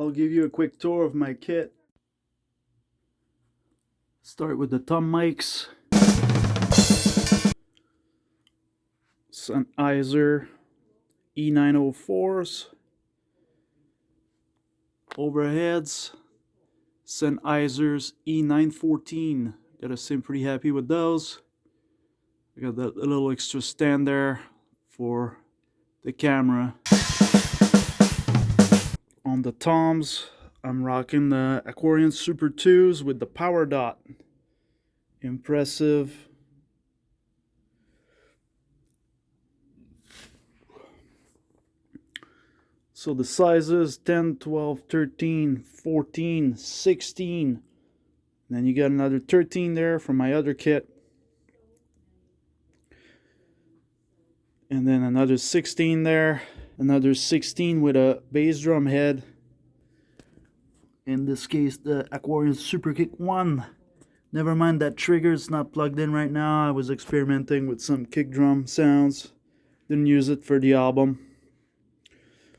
I'll give you a quick tour of my kit. Start with the thumb mics. Sennheiser E904s. Overheads. Sennheiser's E914. Gotta say I'm pretty happy with those. I got that little extra stand there for the camera. On the toms, I'm rocking the Aquarian Super 2s with the power dot. Impressive. So the sizes 10, 12, 13, 14, 16. And then you got another 13 there from my other kit. And then another 16 there. Another 16 with a bass drum head. In this case, the Aquarian Super Kick 1. Never mind that trigger, it's not plugged in right now. I was experimenting with some kick drum sounds. Didn't use it for the album.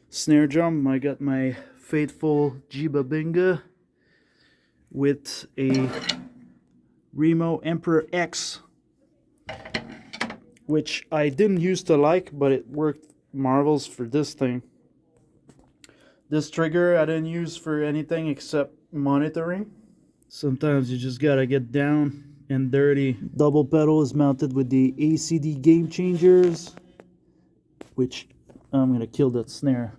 Snare drum, I got my faithful G-Bubinga with a Remo Emperor X, which I didn't used to like, but it worked marvels for this thing. This trigger I didn't use for anything except monitoring. Sometimes you just gotta get down and dirty. Double pedal is mounted with the ACD Game Changers, which I'm gonna kill that snare.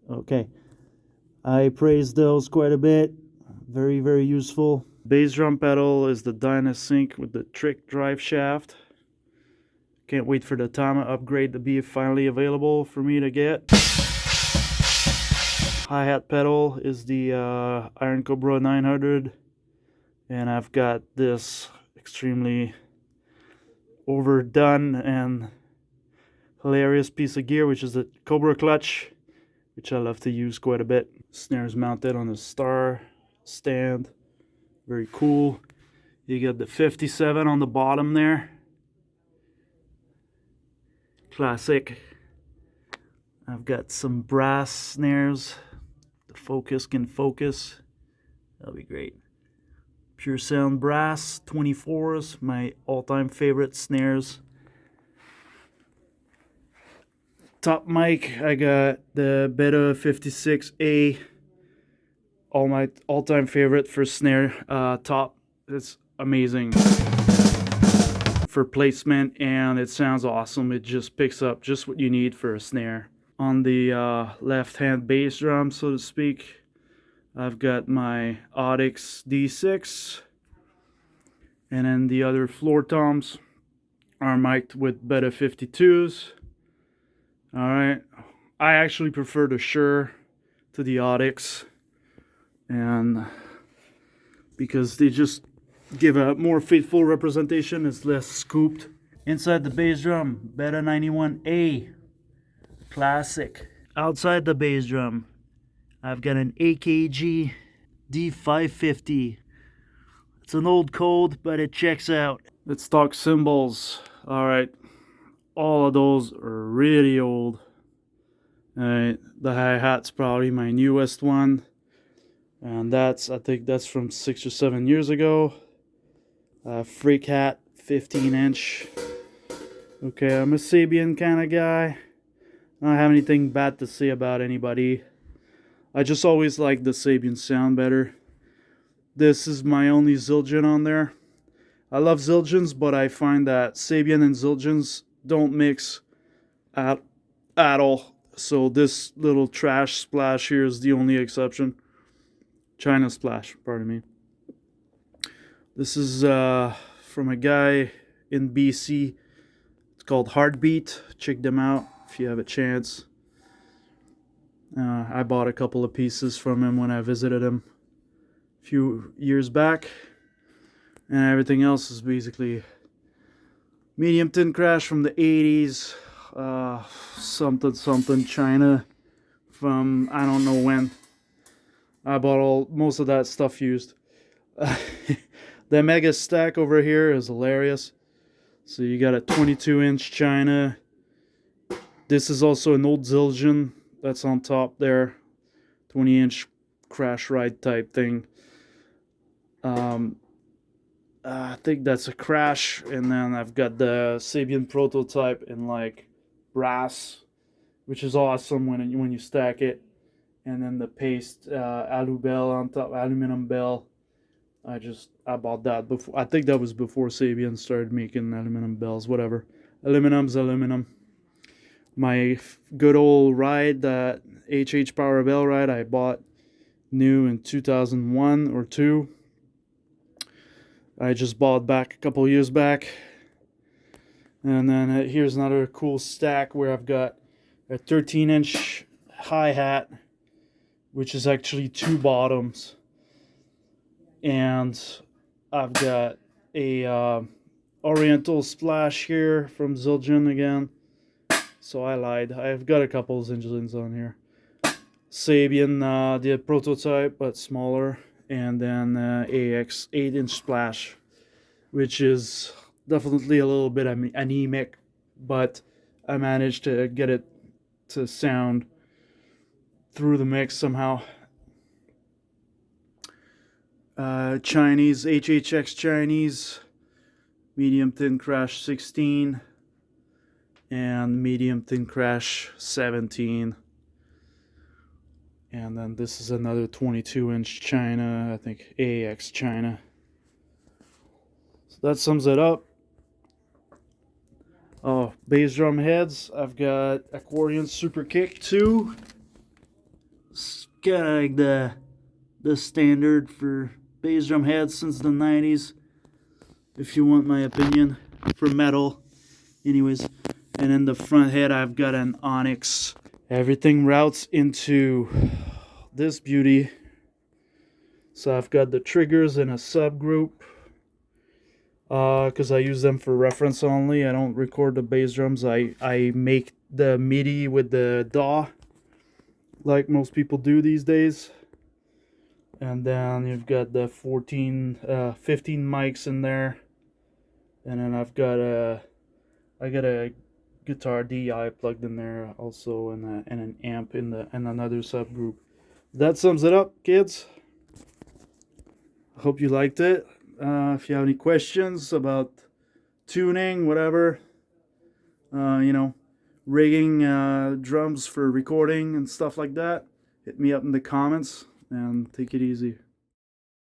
Okay, I praise those quite a bit. Very, very useful. Bass drum pedal is the dyna-sync with the trick drive shaft. Can't wait for the Tama upgrade to be finally available for me to get. Hi-hat pedal is the Iron Cobra 900, and I've got this extremely overdone and hilarious piece of gear, which is the Cobra clutch, which I love to use quite a bit. Snares mounted on a star stand, very cool. You got the 57 on the bottom there, classic. I've got some brass snares. The focus can focus. That'll be great. Pure Sound brass 24s, my all-time favorite snares. Top mic, I got the Beta 56A, my all-time favorite for snare top. It's amazing for placement, and it sounds awesome. It just picks up just what you need for a snare. On the left-hand bass drum, so to speak, I've got my Audix D6, and then the other floor toms are mic'd with Beta 52s. Alright, I actually prefer the Shure to the Audix, and because they just give a more faithful representation, it's less scooped. Inside the bass drum, Beta 91A, classic. Outside the bass drum, I've got an AKG D550. It's an old code, but it checks out. Let's talk cymbals. Alright, all of those are really old. Alright, the hi-hat's probably my newest one, and I think that's from 6 or 7 years ago. Freak hat, 15-inch. Okay, I'm a Sabian kind of guy. I don't have anything bad to say about anybody. I just always like the Sabian sound better. This is my only Zildjian on there. I love Zildjians, but I find that Sabian and Zildjians don't mix at all. So this little trash splash here is the only exception. China splash, pardon me. This is from a guy in BC. It's called Heartbeat. Check them out if you have a chance. I bought a couple of pieces from him when I visited him a few years back. And everything else is basically medium tin crash from the 80s. Something China from I don't know when. I bought most of that stuff used. The Mega Stack over here is hilarious. So you got a 22-inch China. This is also an old Zildjian that's on top there. 20-inch crash ride type thing. I think that's a crash, and then I've got the Sabian prototype in like brass, which is awesome when you stack it, and then the paste alu bell on top, aluminum bell. I bought that before. I think that was before Sabian started making aluminum bells. Whatever, aluminum's aluminum. My good old ride, that HH Power Bell ride, I bought new in 2001 or 2. I just bought back a couple years back. And then here's another cool stack where I've got a 13-inch hi-hat, which is actually 2 bottoms. And I've got a Oriental Splash here from Zildjian again. So I lied. I've got a couple of Zildjians on here. Sabian, the prototype, but smaller. And then AX 8-inch Splash, which is definitely a little bit anemic, but I managed to get it to sound through the mix somehow. Chinese, HHX Chinese, medium thin crash 16, and medium thin crash 17. And then this is another 22-inch China, I think AX China. So that sums it up. Oh, bass drum heads. I've got Accordion Super Kick 2. It's kind of like the standard for bass drum heads since the 90s, if you want my opinion, for metal. Anyways, and in the front head I've got an Onyx. Everything routes into this beauty. So I've got the triggers in a subgroup, because I use them for reference only. I don't record the bass drums. I make the MIDI with the DAW, like most people do these days. And then you've got the 15 mics in there. And then I got a guitar DI plugged in there also, and an amp in another subgroup. That sums it up, kids. I hope you liked it. If you have any questions about tuning, whatever, rigging drums for recording and stuff like that, hit me up in the comments, and take it easy.